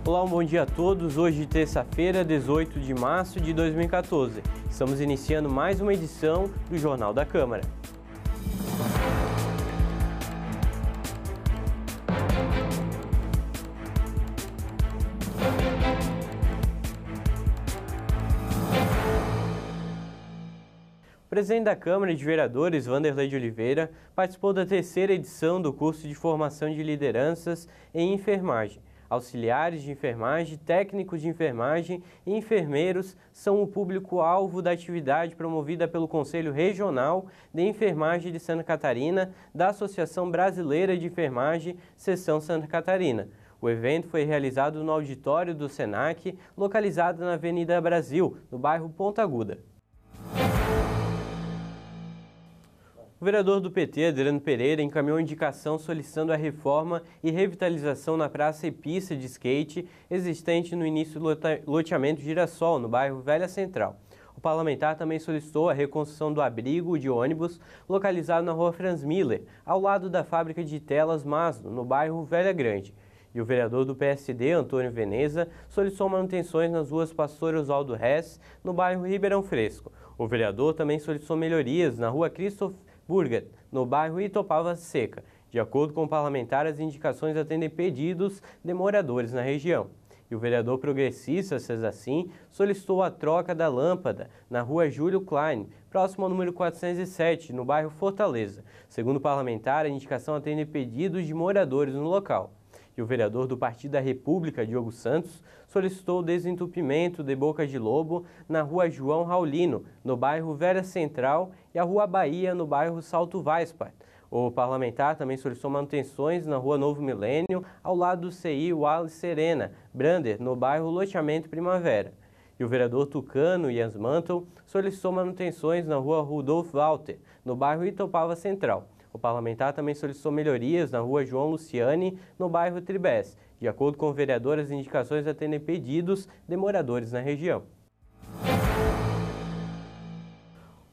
Olá, um bom dia a todos. Hoje, terça-feira, 18 de março de 2014. Estamos iniciando mais uma edição do Jornal da Câmara. O presidente da Câmara de Vereadores, Wanderley de Oliveira, participou da terceira edição do curso de formação de lideranças em enfermagem. Auxiliares de enfermagem, técnicos de enfermagem e enfermeiros são o público-alvo da atividade promovida pelo Conselho Regional de Enfermagem de Santa Catarina, da Associação Brasileira de Enfermagem, Seção Santa Catarina. O evento foi realizado no auditório do SENAC, localizado na Avenida Brasil, no bairro Ponta Aguda. O vereador do PT, Adriano Pereira, encaminhou indicação solicitando a reforma e revitalização na praça e pista de skate existente no início do loteamento Girassol, no bairro Velha Central. O parlamentar também solicitou a reconstrução do abrigo de ônibus localizado na rua Franz Miller, ao lado da fábrica de telas Masno, no bairro Velha Grande. E o vereador do PSD, Antônio Veneza, solicitou manutenções nas ruas Pastor Oswaldo Hess, no bairro Ribeirão Fresco. O vereador também solicitou melhorias na rua Christoph Burger, no bairro Itopava Seca. De acordo com o parlamentar, as indicações atendem pedidos de moradores na região. E o vereador progressista, Cesacim, solicitou a troca da lâmpada na rua Júlio Klein, próximo ao número 407, no bairro Fortaleza. Segundo o parlamentar, a indicação atende pedidos de moradores no local. E o vereador do Partido da República, Diogo Santos, solicitou o desentupimento de Boca de Lobo na rua João Raulino, no bairro Vera Central, e a rua Bahia, no bairro Salto Weispat. O parlamentar também solicitou manutenções na rua Novo Milênio, ao lado do CI Wallace Serena, Brander, no bairro Loteamento Primavera. E o vereador tucano, Jens Mantel, solicitou manutenções na rua Rudolf Walter, no bairro Itopava Central. O parlamentar também solicitou melhorias na rua João Luciani, no bairro Tribés. De acordo com o vereador, as indicações atendem pedidos de moradores na região.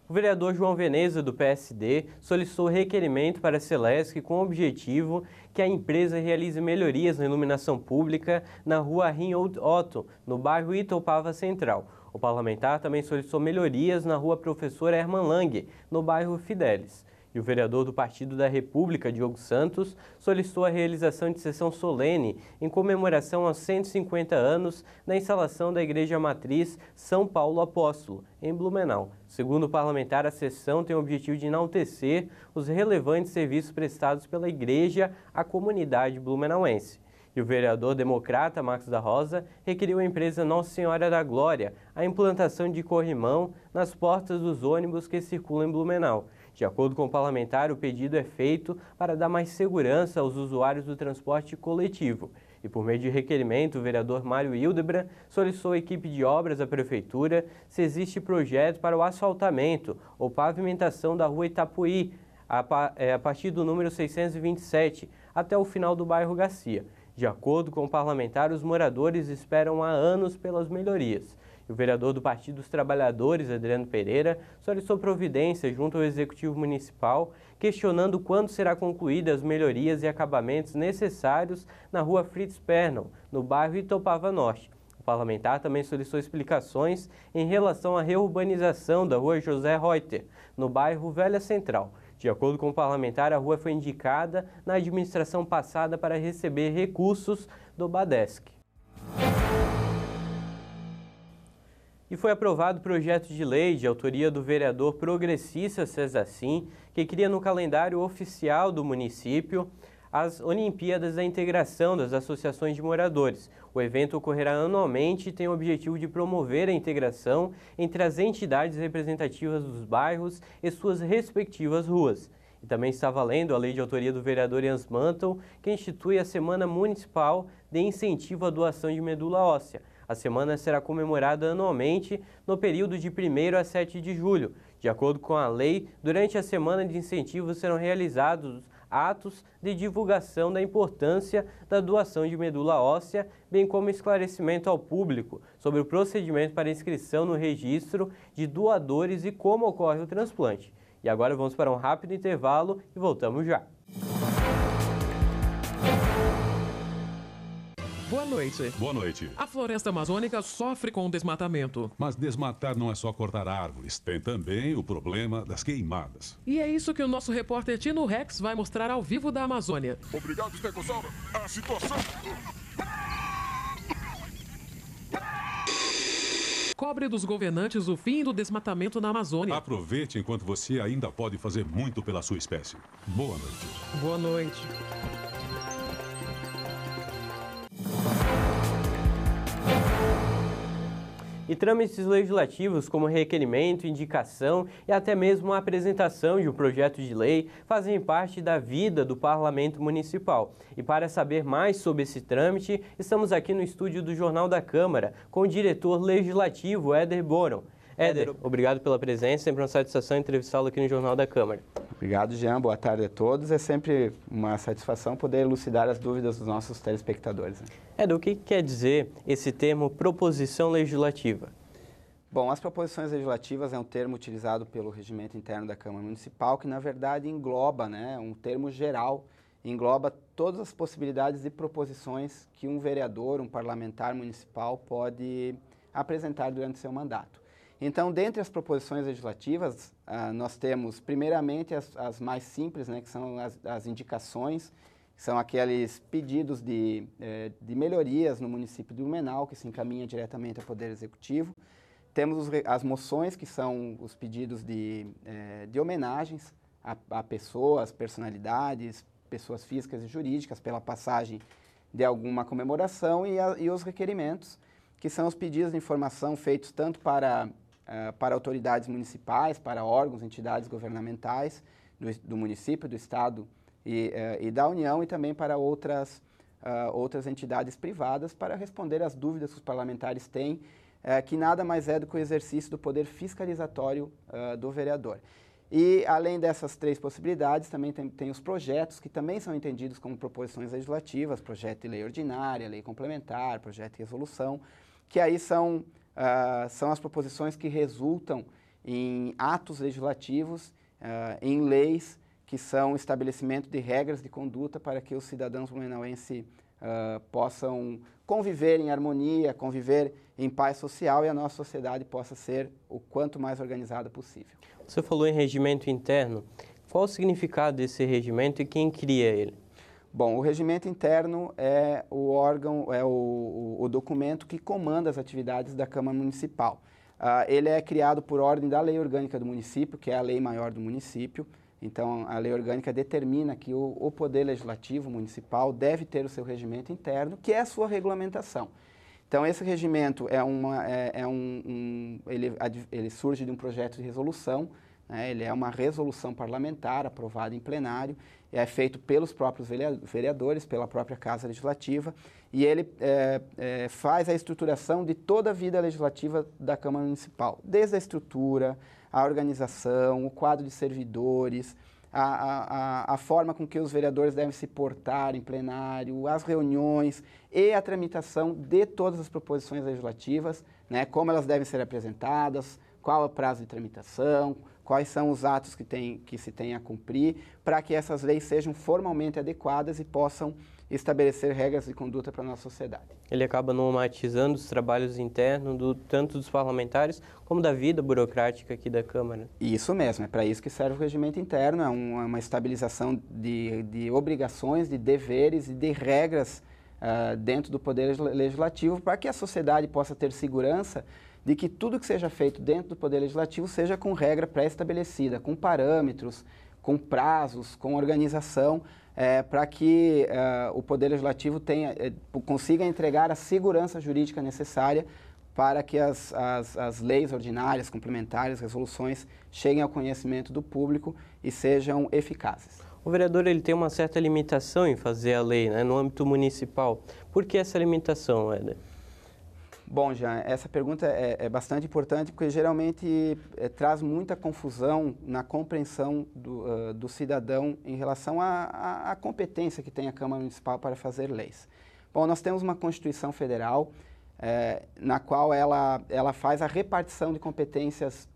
O vereador João Veneza, do PSD, solicitou requerimento para a Celesc com o objetivo que a empresa realize melhorias na iluminação pública na rua Reinhold Otto, no bairro Itopava Central. O parlamentar também solicitou melhorias na rua Professor Herman Lange, no bairro Fidelis. E o vereador do Partido da República, Diogo Santos, solicitou a realização de sessão solene em comemoração aos 150 anos da instalação da Igreja Matriz São Paulo Apóstolo, em Blumenau. Segundo o parlamentar, a sessão tem o objetivo de enaltecer os relevantes serviços prestados pela Igreja à comunidade blumenauense. E o vereador democrata Marcos da Rosa requeriu à empresa Nossa Senhora da Glória a implantação de corrimão nas portas dos ônibus que circulam em Blumenau. De acordo com o parlamentar, o pedido é feito para dar mais segurança aos usuários do transporte coletivo. E por meio de requerimento, o vereador Mário Hildebrand solicitou à equipe de obras da Prefeitura se existe projeto para o asfaltamento ou pavimentação da rua Itapuí, a partir do número 627, até o final do bairro Garcia. De acordo com o parlamentar, os moradores esperam há anos pelas melhorias. O vereador do Partido dos Trabalhadores, Adriano Pereira, solicitou providência junto ao Executivo Municipal, questionando quando será concluídas as melhorias e acabamentos necessários na rua Fritz Pernel, no bairro Itopava Norte. O parlamentar também solicitou explicações em relação à reurbanização da rua José Reuter, no bairro Velha Central. De acordo com o parlamentar, a rua foi indicada na administração passada para receber recursos do Badesc. E foi aprovado o projeto de lei de autoria do vereador progressista Cesacim, que cria no calendário oficial do município as Olimpíadas da Integração das Associações de Moradores. O evento ocorrerá anualmente e tem o objetivo de promover a integração entre as entidades representativas dos bairros e suas respectivas ruas. E também está valendo a lei de autoria do vereador Jens Mantel, que institui a Semana Municipal de Incentivo à Doação de Medula Óssea. A semana será comemorada anualmente no período de 1º a 7 de julho. De acordo com a lei, durante a semana de incentivo serão realizados atos de divulgação da importância da doação de medula óssea, bem como esclarecimento ao público sobre o procedimento para inscrição no registro de doadores e como ocorre o transplante. E agora vamos para um rápido intervalo e voltamos já. Boa noite. Boa noite. A floresta amazônica sofre com o desmatamento. Mas desmatar não é só cortar árvores. Tem também o problema das queimadas. E é isso que o nosso repórter Tino Rex vai mostrar ao vivo da Amazônia. Obrigado, Estegossauro. A situação... Cobre dos governantes o fim do desmatamento na Amazônia. Aproveite enquanto você ainda pode fazer muito pela sua espécie. Boa noite. Boa noite. E trâmites legislativos como requerimento, indicação e até mesmo a apresentação de um projeto de lei fazem parte da vida do Parlamento Municipal. E para saber mais sobre esse trâmite, estamos aqui no estúdio do Jornal da Câmara com o diretor legislativo, Éder Boron. Éder, obrigado pela presença, sempre uma satisfação entrevistá-lo aqui no Jornal da Câmara. Obrigado, Jean. Boa tarde a todos. É sempre uma satisfação poder elucidar as dúvidas dos nossos telespectadores. Éder, o que quer dizer esse termo proposição legislativa? Bom, as proposições legislativas é um termo utilizado pelo regimento interno da Câmara Municipal que, na verdade, engloba, um termo geral, engloba todas as possibilidades de proposições que um vereador, um parlamentar municipal pode apresentar durante seu mandato. Então, dentre as proposições legislativas, nós temos, primeiramente, as mais simples, que são as indicações, que são aqueles pedidos de melhorias no município de Blumenau, que se encaminha diretamente ao Poder Executivo. Temos as moções, que são os pedidos de homenagens a pessoas, personalidades, pessoas físicas e jurídicas, pela passagem de alguma comemoração, e os requerimentos, que são os pedidos de informação feitos tanto para autoridades municipais, para órgãos, entidades governamentais do município, do Estado e da União, e também para outras entidades privadas, para responder às dúvidas que os parlamentares têm, que nada mais é do que o exercício do poder fiscalizatório do vereador. E, além dessas três possibilidades, também tem os projetos, que também são entendidos como proposições legislativas, projeto de lei ordinária, lei complementar, projeto de resolução, que aí são as proposições que resultam em atos legislativos, em leis, que são estabelecimento de regras de conduta para que os cidadãos blumenauenses possam conviver em harmonia, conviver em paz social, e a nossa sociedade possa ser o quanto mais organizada possível. Você falou em regimento interno. Qual o significado desse regimento e quem cria ele? Bom, o regimento interno é o órgão, é o documento que comanda as atividades da Câmara Municipal. Ele é criado por ordem da Lei Orgânica do município, que é a lei maior do município. Então, a Lei Orgânica determina que o Poder Legislativo Municipal deve ter o seu regimento interno, que é a sua regulamentação. Então, esse regimento ele surge de um projeto de resolução, ele é uma resolução parlamentar aprovada em plenário, é feito pelos próprios vereadores, pela própria Casa Legislativa, e ele faz a estruturação de toda a vida legislativa da Câmara Municipal, desde a estrutura, a organização, o quadro de servidores, a forma com que os vereadores devem se portar em plenário, as reuniões e a tramitação de todas as proposições legislativas, como elas devem ser apresentadas, qual é o prazo de tramitação, quais são os atos que se tem a cumprir, para que essas leis sejam formalmente adequadas e possam estabelecer regras de conduta para a nossa sociedade. Ele acaba normatizando os trabalhos internos, tanto dos parlamentares como da vida burocrática aqui da Câmara. Isso mesmo, é para isso que serve o regimento interno, é uma estabilização de obrigações, de deveres e de regras dentro do Poder Legislativo, para que a sociedade possa ter segurança de que tudo que seja feito dentro do Poder Legislativo seja com regra pré-estabelecida, com parâmetros, com prazos, com organização, para que o Poder Legislativo consiga entregar a segurança jurídica necessária para que as leis ordinárias, complementares, resoluções cheguem ao conhecimento do público e sejam eficazes. O vereador ele tem uma certa limitação em fazer a lei, no âmbito municipal. Por que essa limitação, Éder? Bom, Jean, essa pergunta é bastante importante porque geralmente traz muita confusão na compreensão do cidadão em relação à competência que tem a Câmara Municipal para fazer leis. Bom, nós temos uma Constituição Federal na qual ela faz a repartição de competências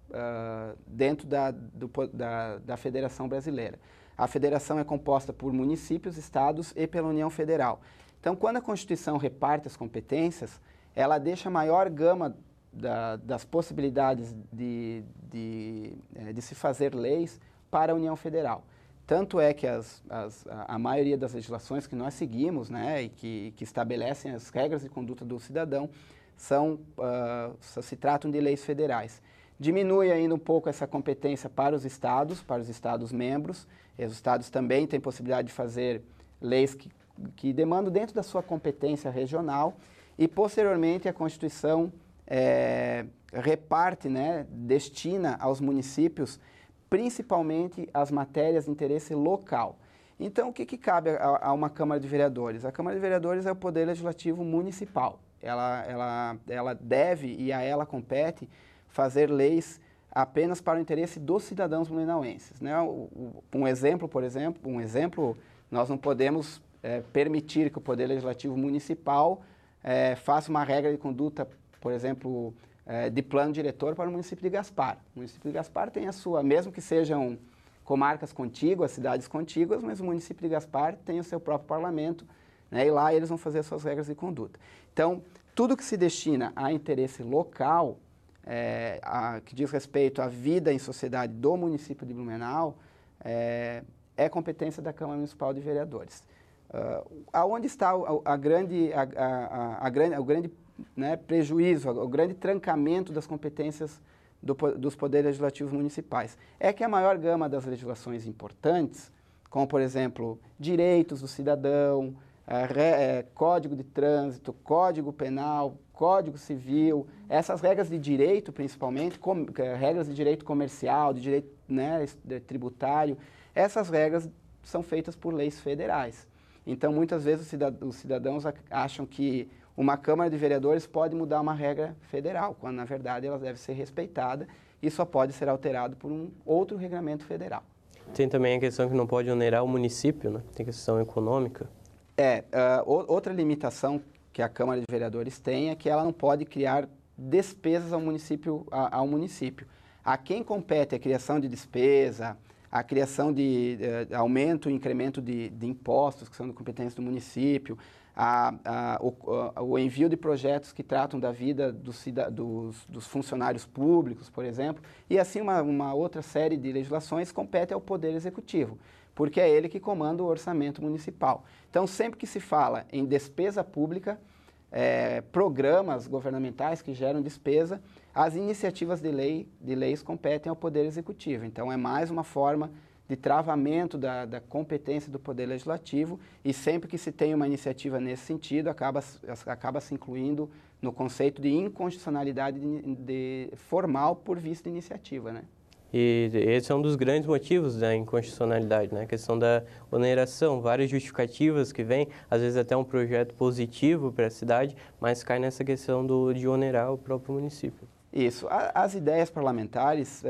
dentro da Federação Brasileira. A federação é composta por municípios, estados e pela União Federal. Então, quando a Constituição reparte as competências, ela deixa maior gama das possibilidades de se fazer leis para a União Federal. Tanto é que a maioria das legislações que nós seguimos, né, e que estabelecem as regras de conduta do cidadão, se tratam de leis federais. Diminui ainda um pouco essa competência para os estados membros. Os estados também têm possibilidade de fazer leis que demandam dentro da sua competência regional, e posteriormente a Constituição reparte, né, destina aos municípios principalmente as matérias de interesse local. Então, o que cabe a uma Câmara de Vereadores? A Câmara de Vereadores é o poder legislativo municipal. Ela deve, e a ela compete, fazer leis apenas para o interesse dos cidadãos blumenauenses, né? Um exemplo, nós não podemos permitir que o Poder Legislativo Municipal faça uma regra de conduta, por exemplo, de plano diretor para o município de Gaspar. O município de Gaspar tem a sua, mesmo que sejam comarcas contíguas, cidades contíguas, mas o município de Gaspar tem o seu próprio parlamento, né? E lá eles vão fazer as suas regras de conduta. Então, tudo que se destina a interesse local, que diz respeito à vida em sociedade do município de Blumenau, é competência da Câmara Municipal de Vereadores. Aonde está o grande né, prejuízo, o grande trancamento das competências dos poderes legislativos municipais? É que a maior gama das legislações importantes, como, por exemplo, direitos do cidadão, Código de Trânsito, Código Penal, Código Civil, essas regras de direito, principalmente, regras de direito comercial, de direito, né, tributário, essas regras são feitas por leis federais. Então, muitas vezes, os cidadãos acham que uma Câmara de Vereadores pode mudar uma regra federal, quando, na verdade, ela deve ser respeitada e só pode ser alterado por um outro regulamento federal. Tem também a questão que não pode onerar o município, né? Tem questão econômica. Outra limitação que a Câmara de Vereadores tem é que ela não pode criar despesas ao município. A quem compete a criação de despesa, a criação de aumento e incremento de impostos, que são de competência do município, o envio de projetos que tratam da vida dos funcionários públicos, por exemplo, e assim uma outra série de legislações compete ao Poder Executivo, porque é ele que comanda o orçamento municipal. Então, sempre que se fala em despesa pública, programas governamentais que geram despesa, as iniciativas de leis competem ao Poder Executivo. Então, é mais uma forma de travamento da competência do Poder Legislativo, e sempre que se tem uma iniciativa nesse sentido, acaba se incluindo no conceito de inconstitucionalidade formal por vista de iniciativa, né? E esse é um dos grandes motivos da inconstitucionalidade, né? A questão da oneração, várias justificativas que vêm, às vezes até um projeto positivo para a cidade, mas cai nessa questão de onerar o próprio município. Isso. As ideias parlamentares,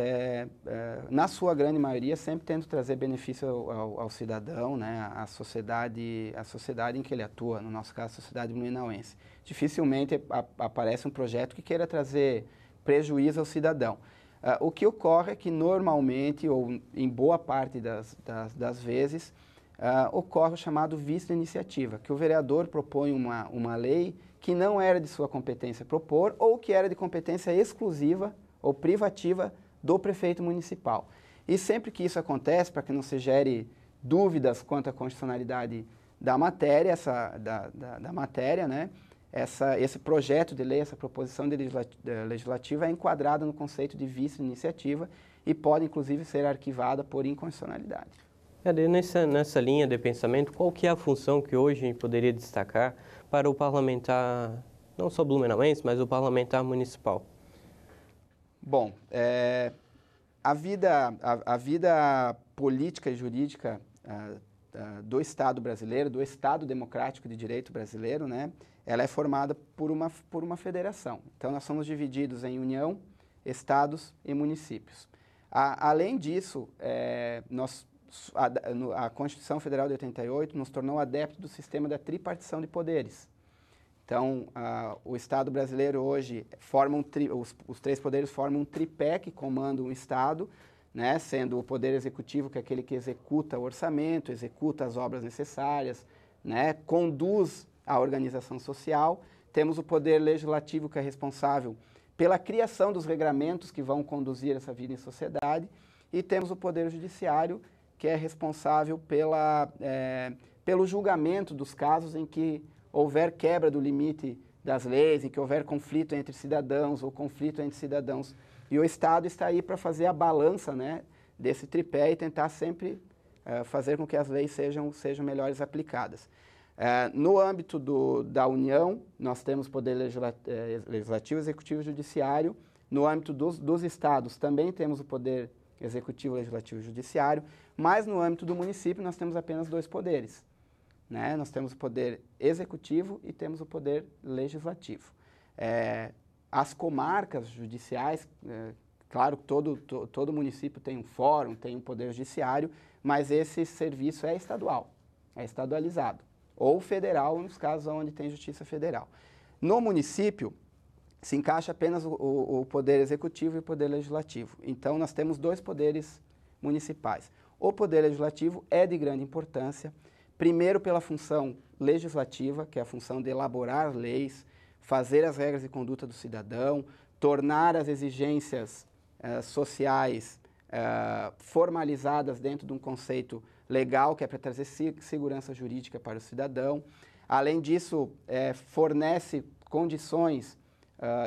na sua grande maioria, sempre tentam trazer benefício ao cidadão, né? À sociedade em que ele atua, no nosso caso, a sociedade blumenauense. Dificilmente aparece um projeto que queira trazer prejuízo ao cidadão. O que ocorre é que normalmente, ou em boa parte das vezes, ocorre o chamado vício de iniciativa, que o vereador propõe uma lei que não era de sua competência propor, ou que era de competência exclusiva ou privativa do prefeito municipal. E sempre que isso acontece, para que não se gere dúvidas quanto à constitucionalidade da matéria, né? Esse projeto de lei, essa proposição de legislativa é enquadrada no conceito de vício de iniciativa e pode, inclusive, ser arquivada por inconstitucionalidade. Nessa linha de pensamento, qual que é a função que hoje a gente poderia destacar para o parlamentar, não só blumenauense, mas o parlamentar municipal? Bom, a vida política e jurídica do Estado brasileiro, do Estado democrático de direito brasileiro, né? Ela é formada por uma federação. Então, nós somos divididos em União, Estados e municípios. Além disso, a Constituição Federal de 88 nos tornou adeptos do sistema da tripartição de poderes. Então, o Estado brasileiro hoje os três poderes formam um tripé que comanda um Estado, né, sendo o Poder Executivo, que é aquele que executa o orçamento, executa as obras necessárias, né, conduz a organização social, temos o poder legislativo, que é responsável pela criação dos regramentos que vão conduzir essa vida em sociedade, e temos o poder judiciário, que é responsável pelo julgamento dos casos em que houver quebra do limite das leis, em que houver conflito entre cidadãos ou conflito entre cidadãos. E o Estado está aí para fazer a balança, né, desse tripé e tentar sempre fazer com que as leis sejam melhores aplicadas. No âmbito da União, nós temos poder legislativo, executivo e judiciário. No âmbito dos estados, também temos o poder executivo, legislativo e judiciário, mas no âmbito do município nós temos apenas 2 poderes, né? Nós temos o poder executivo e temos o poder legislativo. As comarcas judiciais, claro que todo município tem um fórum, tem um poder judiciário, mas esse serviço é estadual, é estadualizado, ou federal nos casos onde tem justiça federal. No município, se encaixa apenas o poder executivo e o poder legislativo. Então, nós temos 2 poderes municipais. O poder legislativo é de grande importância, primeiro pela função legislativa, que é a função de elaborar leis, fazer as regras de conduta do cidadão, tornar as exigências sociais formalizadas dentro de um conceito legal, que é para trazer segurança jurídica para o cidadão. Além disso, fornece condições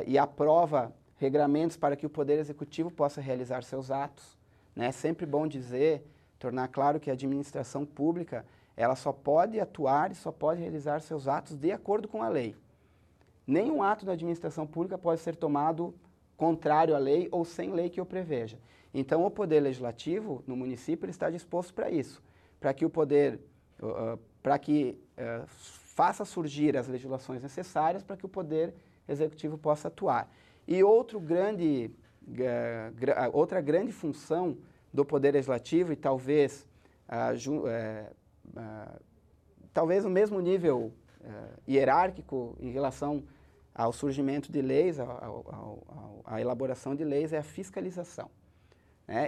e aprova regramentos para que o Poder Executivo possa realizar seus atos, né? É sempre bom dizer, tornar claro que a administração pública, ela só pode atuar e só pode realizar seus atos de acordo com a lei. Nenhum ato da administração pública pode ser tomado contrário à lei ou sem lei que o preveja. Então, o Poder Legislativo, no município, ele está disposto para isso, para que o Poder, faça surgir as legislações necessárias para que o Poder Executivo possa atuar. E outra grande função do Poder Legislativo, e talvez o mesmo nível hierárquico em relação ao surgimento de leis, à elaboração de leis, é a fiscalização.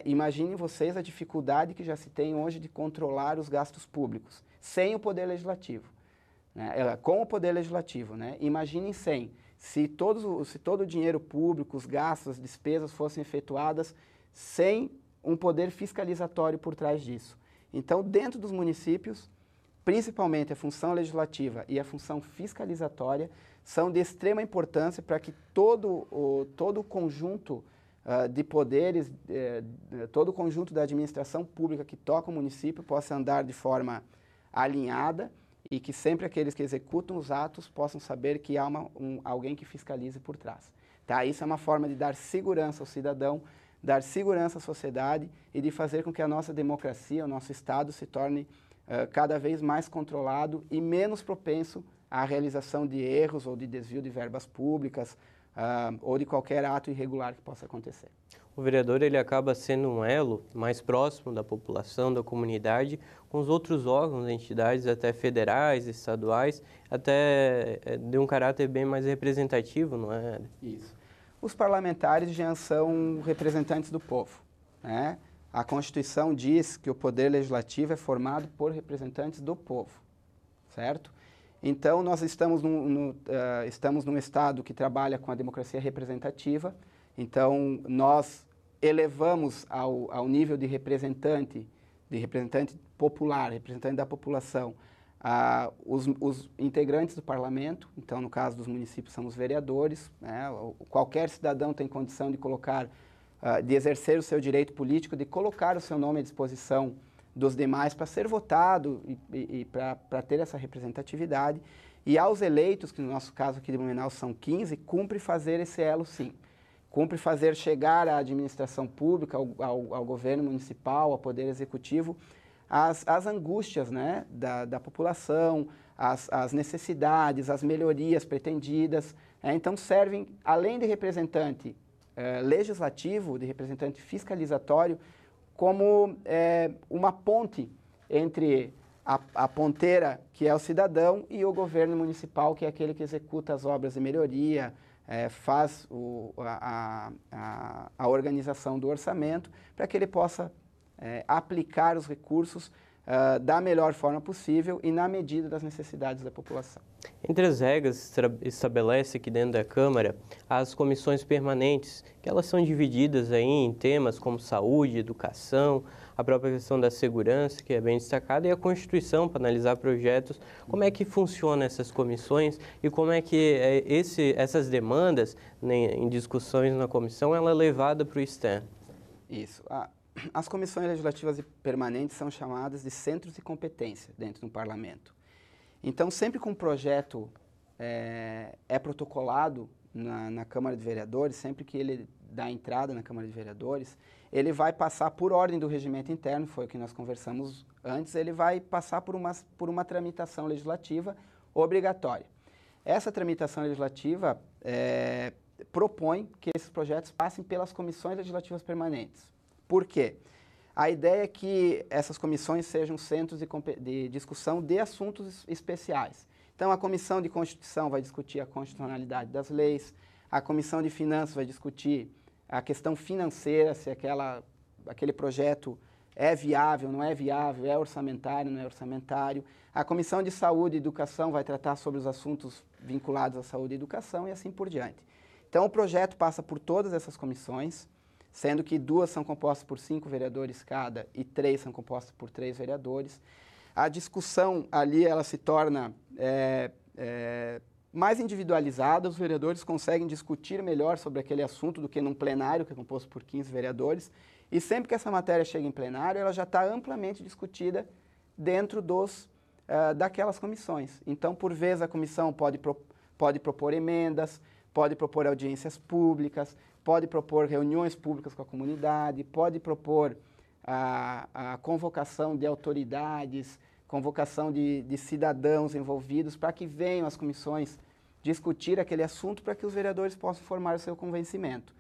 Imaginem vocês a dificuldade que já se tem hoje de controlar os gastos públicos, sem o Poder Legislativo. Com o Poder Legislativo, imaginem sem. Se todo o dinheiro público, os gastos, as despesas fossem efetuadas sem um poder fiscalizatório por trás disso. Então, dentro dos municípios, principalmente a função legislativa e a função fiscalizatória são de extrema importância para que todo o conjunto de poderes, todo o conjunto da administração pública que toca o município possa andar de forma alinhada e que sempre aqueles que executam os atos possam saber que há alguém que fiscalize por trás. Tá? Isso é uma forma de dar segurança ao cidadão, dar segurança à sociedade e de fazer com que a nossa democracia, o nosso Estado se torne cada vez mais controlado e menos propenso à realização de erros ou de desvio de verbas públicas ou de qualquer ato irregular que possa acontecer. O vereador ele acaba sendo um elo mais próximo da população, da comunidade, com os outros órgãos, entidades até federais, estaduais, até de um caráter bem mais representativo, não é? Isso. Os parlamentares já são representantes do povo, né? A Constituição diz que o Poder Legislativo é formado por representantes do povo, certo? Então, nós estamos num Estado que trabalha com a democracia representativa, então nós elevamos ao nível de representante popular, representante da população, os integrantes do parlamento, então no caso dos municípios são os vereadores, né? Qualquer cidadão tem condição de de exercer o seu direito político, de colocar o seu nome à disposição dos demais para ser votado e para ter essa representatividade. E aos eleitos, que no nosso caso aqui de Blumenau são 15, cumpre fazer esse elo sim. Cumpre fazer chegar à administração pública, ao governo municipal, ao poder executivo, as angústias, né, da população, as necessidades, as melhorias pretendidas. Então servem, além de representante legislativo, de representante fiscalizatório, como uma ponte entre a ponteira, que é o cidadão, e o governo municipal, que é aquele que executa as obras de melhoria, faz a organização do orçamento, para que ele possa aplicar os recursos da melhor forma possível e na medida das necessidades da população. Entre as regras estabelece aqui dentro da Câmara as comissões permanentes, que elas são divididas aí em temas como saúde, educação, a própria questão da segurança, que é bem destacada, e a Constituição para analisar projetos. Como é que funcionam essas comissões e como é que essas demandas, né, em discussões na comissão, ela é levada para o externo? Isso. As comissões legislativas e permanentes são chamadas de centros de competência dentro do parlamento. Então, sempre que um projeto é protocolado na Câmara de Vereadores, sempre que ele dá entrada na Câmara de Vereadores, ele vai passar por ordem do regimento interno, foi o que nós conversamos antes, ele vai passar por uma tramitação legislativa obrigatória. Essa tramitação legislativa propõe que esses projetos passem pelas comissões legislativas permanentes. Por quê? A ideia é que essas comissões sejam centros de discussão de assuntos especiais. Então, a Comissão de Constituição vai discutir a constitucionalidade das leis, a Comissão de Finanças vai discutir a questão financeira, se aquele projeto é viável, não é viável, é orçamentário, não é orçamentário. A Comissão de Saúde e Educação vai tratar sobre os assuntos vinculados à saúde e educação e assim por diante. Então, o projeto passa por todas essas comissões, sendo que 2 são compostas por 5 vereadores cada e 3 são compostas por 3 vereadores. A discussão ali ela se torna mais individualizada, os vereadores conseguem discutir melhor sobre aquele assunto do que num plenário, que é composto por 15 vereadores, e sempre que essa matéria chega em plenário, ela já está amplamente discutida dentro daquelas comissões. Então, por vezes, a comissão pode propor emendas, pode propor audiências públicas, pode propor reuniões públicas com a comunidade, pode propor a convocação de autoridades, convocação de cidadãos envolvidos para que venham as comissões discutir aquele assunto para que os vereadores possam formar o seu convencimento.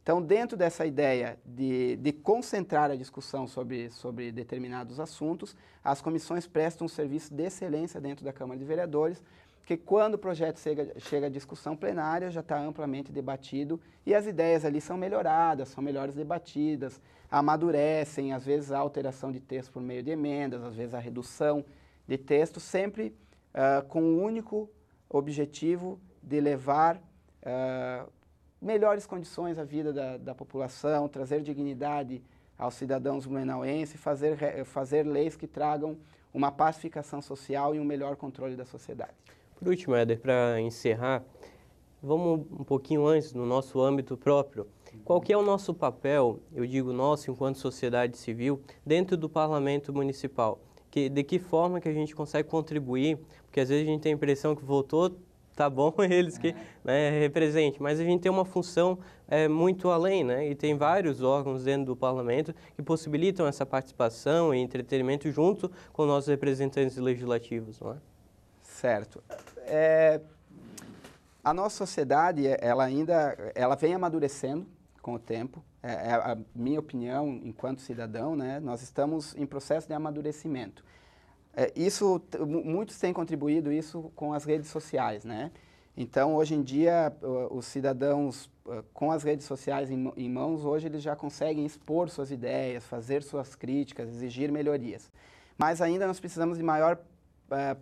Então, dentro dessa ideia de concentrar a discussão sobre determinados assuntos, as comissões prestam um serviço de excelência dentro da Câmara de Vereadores, que quando o projeto chega à discussão plenária, já está amplamente debatido e as ideias ali são melhoradas, são melhores debatidas, amadurecem, às vezes a alteração de texto por meio de emendas, às vezes a redução de texto, sempre com o único objetivo de levar melhores condições à vida da população, trazer dignidade aos cidadãos blumenauenses, fazer leis que tragam uma pacificação social e um melhor controle da sociedade. Por último, Éder, para encerrar, vamos um pouquinho antes no nosso âmbito próprio. Qual que é o nosso papel, eu digo nosso enquanto sociedade civil, dentro do parlamento municipal? De que forma que a gente consegue contribuir? Porque às vezes a gente tem a impressão que votou, tá bom, eles que representem, mas a gente tem uma função muito além, né? E tem vários órgãos dentro do parlamento que possibilitam essa participação e entretenimento junto com nossos representantes legislativos, não é? Certo. A nossa sociedade, ela vem amadurecendo com o tempo. A minha opinião, enquanto cidadão, né, nós estamos em processo de amadurecimento. Muitos têm contribuído isso com as redes sociais, né? Então, hoje em dia, os cidadãos, com as redes sociais em mãos, hoje eles já conseguem expor suas ideias, fazer suas críticas, exigir melhorias. Mas ainda nós precisamos de maior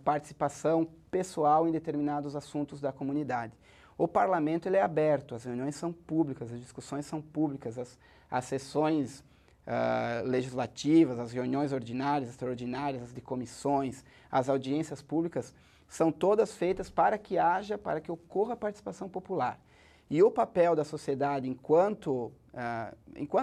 participação pessoal em determinados assuntos da comunidade. O parlamento ele é aberto, as reuniões são públicas, as discussões são públicas, as sessões legislativas, as reuniões ordinárias, extraordinárias, as de comissões, as audiências públicas, são todas feitas para que ocorra a participação popular. E o papel da sociedade enquanto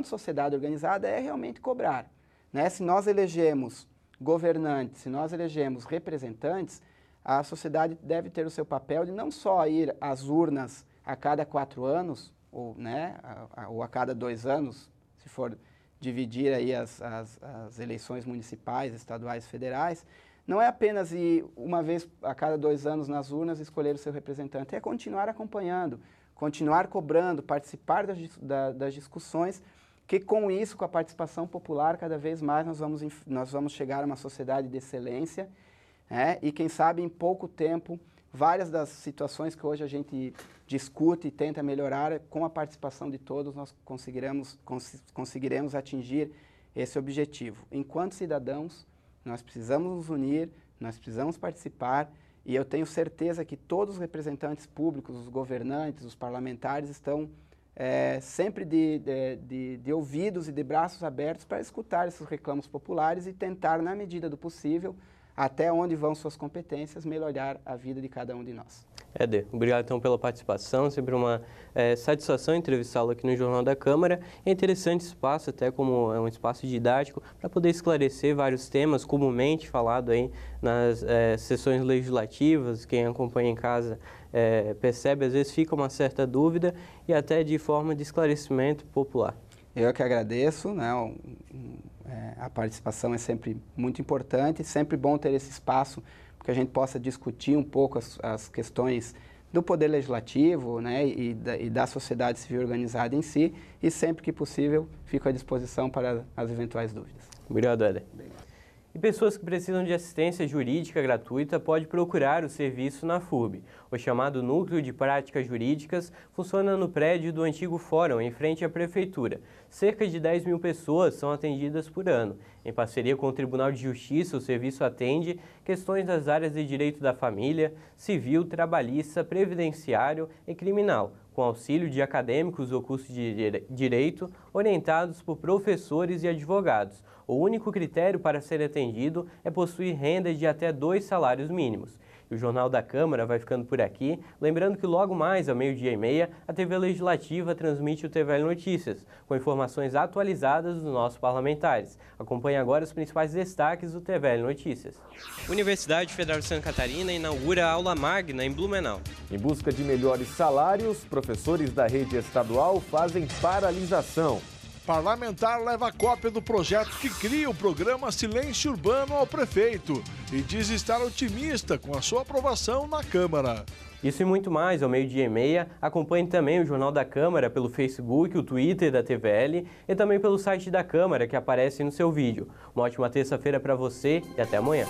sociedade organizada é realmente cobrar, né? Se nós elegemos governantes, se nós elegemos representantes, a sociedade deve ter o seu papel de não só ir às urnas a cada 4 anos, ou a cada 2 anos, se for dividir aí as eleições municipais, estaduais, federais, não é apenas ir uma vez a cada 2 anos nas urnas e escolher o seu representante, é continuar acompanhando, continuar cobrando, participar das discussões, que com isso, com a participação popular, cada vez mais nós vamos chegar a uma sociedade de excelência, e quem sabe em pouco tempo, várias das situações que hoje a gente discute e tenta melhorar, com a participação de todos, nós conseguiremos atingir esse objetivo. Enquanto cidadãos, nós precisamos nos unir, nós precisamos participar E eu tenho certeza que todos os representantes públicos, os governantes, os parlamentares estão sempre de ouvidos e de braços abertos para escutar esses reclamos populares e tentar, na medida do possível, até onde vão suas competências, melhorar a vida de cada um de nós. Éder, obrigado então pela participação, sempre uma satisfação entrevistá-lo aqui no Jornal da Câmara. É interessante esse espaço, até como é um espaço didático, para poder esclarecer vários temas comumente falado aí nas sessões legislativas. Quem acompanha em casa percebe, às vezes fica uma certa dúvida e até de forma de esclarecimento popular. Eu que agradeço, né? A participação é sempre muito importante, sempre bom ter esse espaço para que a gente possa discutir um pouco as questões do Poder Legislativo, né, e da sociedade civil organizada em si, e sempre que possível fico à disposição para as eventuais dúvidas. Obrigado, Éder. Obrigado. E pessoas que precisam de assistência jurídica gratuita podem procurar o serviço na FURB. O chamado Núcleo de Práticas Jurídicas funciona no prédio do antigo Fórum, em frente à Prefeitura. Cerca de 10 mil pessoas são atendidas por ano. Em parceria com o Tribunal de Justiça, o serviço atende questões das áreas de direito da família, civil, trabalhista, previdenciário e criminal, com auxílio de acadêmicos do curso de Direito, orientados por professores e advogados. O único critério para ser atendido é possuir renda de até 2 salários mínimos. E o Jornal da Câmara vai ficando por aqui, lembrando que logo mais, ao 12h30, a TV Legislativa transmite o TVL Notícias, com informações atualizadas dos nossos parlamentares. Acompanhe agora os principais destaques do TVL Notícias. Universidade Federal de Santa Catarina inaugura a aula magna em Blumenau. Em busca de melhores salários, professores da rede estadual fazem paralisação. Parlamentar leva cópia do projeto que cria o programa Silêncio Urbano ao prefeito e diz estar otimista com a sua aprovação na Câmara. Isso e muito mais, ao 12h30. Acompanhe também o Jornal da Câmara pelo Facebook, o Twitter da TVL e também pelo site da Câmara que aparece no seu vídeo. Uma ótima terça-feira para você e até amanhã.